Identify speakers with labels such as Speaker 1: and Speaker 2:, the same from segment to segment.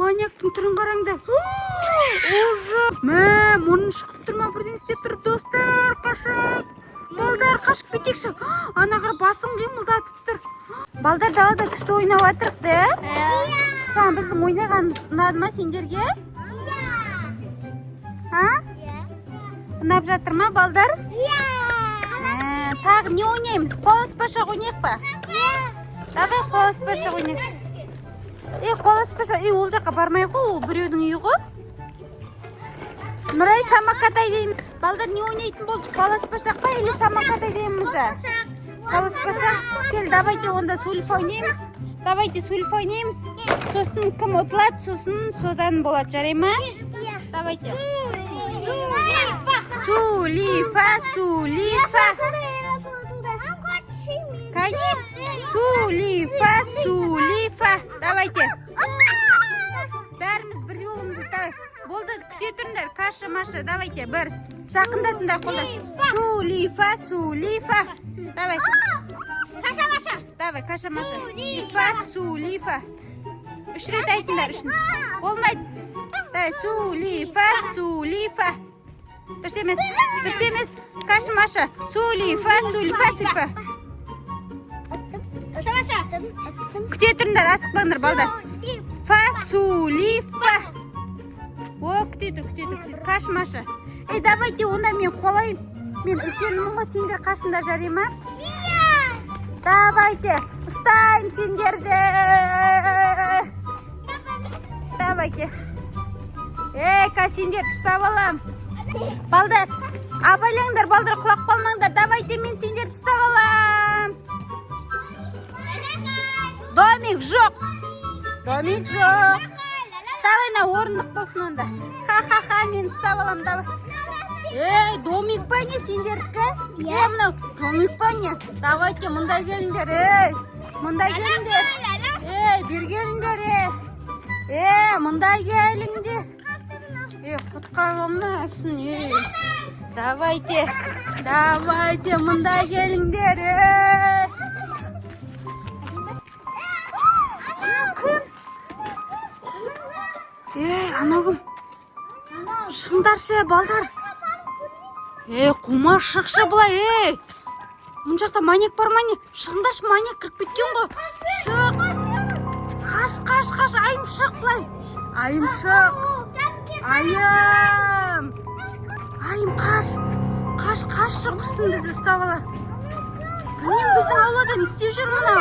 Speaker 1: Маньяктың түрін қараңдар. Ужас. Мә, мұның шығып тұрма бірден істеп тұр, достар, қашақ. Балдар, қашып кетекші. Ана қара басын қимылдатып тұр. Балдар далада күшті ойнап атырық, да? Жаңа біздің ойнаған ұнады ма сендерге? Ұнап жатыр ма, балдар? Тағы не ойнаймыз? Қол аспашақ ойнайық па? Давай қол аспашақ ойнайық. Қол аспашақ, ол жаққа бармай қой, ол біреудің үйі ғой. Нұрай, самокат айдаймыз. Балдар не ойнайтын болдық? Қол аспашақ па, или самокат айдаймыз? Қол аспашақ. Кел, давайте онда сульф ойнаймыз. Давайте сульф ойнаймыз. Сосын кім ұтылады, сосын содан болады, жарай ма? Давайте. Сулифа, сулифа. Кәне? Сулифа, сулифа. Давайте. Бәріміз бірде болуымыз. Давай. Болды, күте тұрыңдар. Каша, маша. Давайте, бір. Жақындатыңдар қолдар. Сулифа, сулифа. Давай.
Speaker 2: Каша, маша.
Speaker 1: Давай, каша, маша. Сулифа, сулифа. Үш рет айтыңдар үшін. Болмайды. Давай, сулифа, сулифа. Дұрыс емес, дұрыс емес. Каша, маша. Сулифа, сулифа, сулифа.
Speaker 2: Каша, маша.
Speaker 1: Күте тұрыңдар, асықпаңдар, балдар. Фа, сулифа. О, күте тұр. Каша, маша. Давайте, онда мен қолайым. Мен үлкенмін ғой, сендер қашында жарай ма? Давайте, ұстайым сендерді. Давайте. Сендерді ұстап алам. Балдар, абайлаңдар, балдар, құлақ қалмаңдар. Давайте, мен сендерді ұстап алам. Домик жоқ. Домик жоқ. Давай, на орындық болсын онда. Ха-ха-ха, мен ұстап алам, давай. Домик па не сендердікі? Мынау, домик па не? Давайте, мұнда келіңдер, мұнда келіңдер. Бер келіңдер, мұнда келіңдер. Құтқарылмасын, Давайте, мұнда келіңдер. Анау кім? Шыңдаршы, балдар. Қума шықшы бұлай, Мұн жақта маньяк бар, маньяк. Шыңдаш, маньяк кіріп кеткен ғой. Шық. Қаш, айым шық бұлай. Айым шық. Айым қаш шықсын бізді ұстап ала. Білмеймін, біздің ауладан істеп жүр мұна.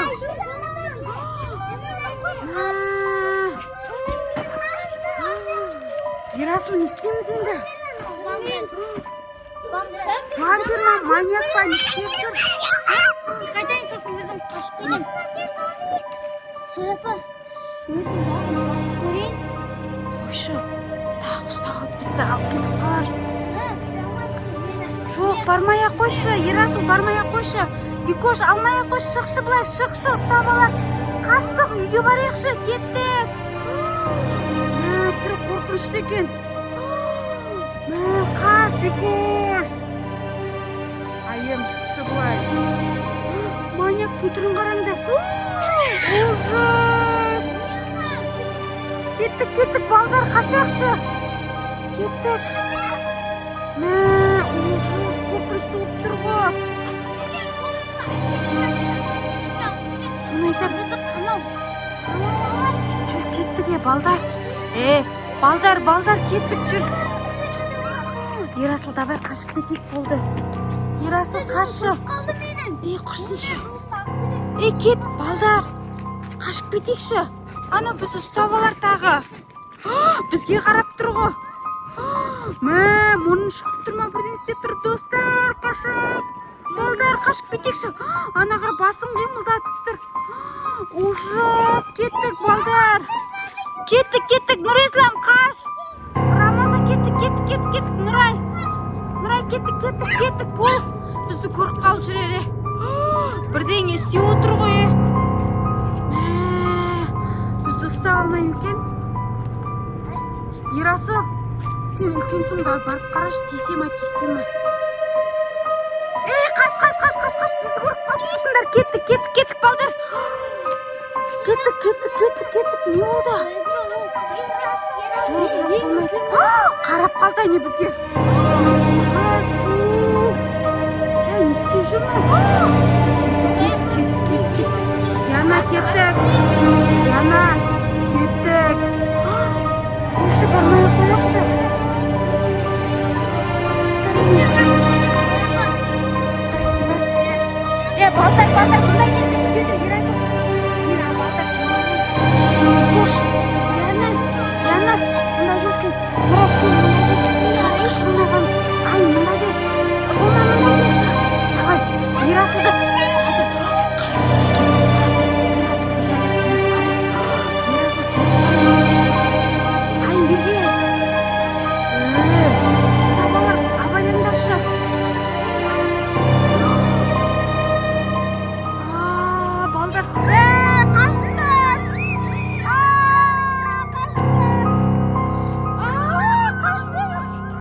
Speaker 1: Ерасыл, не істейміз енді? Вампир ма, маньяк па, не істеп жүр?
Speaker 2: Қайтайын сосын өзім қашып кетем. Сояпа, өзім көрейін.
Speaker 1: Қойшы, тағы ұстап алып бізді алып келіп қалар. Жоқ, бармай-ақ қойшы, Ерасыл, бармай-ақ қойшы. Дикош, алмай-ақ қойшы, шықшы бұлай, шықшы, ұстап алар. Қаштық, үйге барайықшы, кеттік. Түрі қорқынышты екен. Қаш, Дикош. Айым шықшы бұлай. Маньяктың түрін қараңды. Ужас. Кеттік, балдар, қашақшы. Кеттік. Ужас, қорқынышты болып тұр ғой. Соны айтар бізді қанау. Жүр, кеттік, балдар. Балдар, кеттік, жүр. Ерасыл, давай қашып кетейік болды. Ерасыл, қашы.
Speaker 2: Қалды менің.
Speaker 1: Құрсыншы. Кет, балдар. Қашып кетейікші. Ана біз ұстап алар тағы. Бізге қарап тұр ғой. Мұның шығып тұрма бірден істеп тұр, достар, қашып. Балдар, қашып кетейікші. Ана қара басын қимылдатып тұр. Ужас, кеттік, балдар. Кеттік, Нұрислам, қаш. Рамазан, кеттік, Нұрай. Нұрай, кеттік. Бол, бізді көріп қалып жүрері. Бірден істеп отыр ғой. Бізді ұстап алмай екен. Ерасыл, сен үлкенсің, барып қарашы, тисе ма, тиіспе ма? Қаш, бізді көріп қалыпсыңдар. Кеттік, балдар. Кеттік, не болды? келіп қалды не бізге. Ужас. Не істеп жүрмін? Яна кеттік. Яна кеттік. Қойшы бармай қояқшы. Балтар, бұнда келді. Күзетім, Ерайсың. Мира, Балтар. Қош. Яна, бұнда келсін. Мұрат, кел, бұнда кел.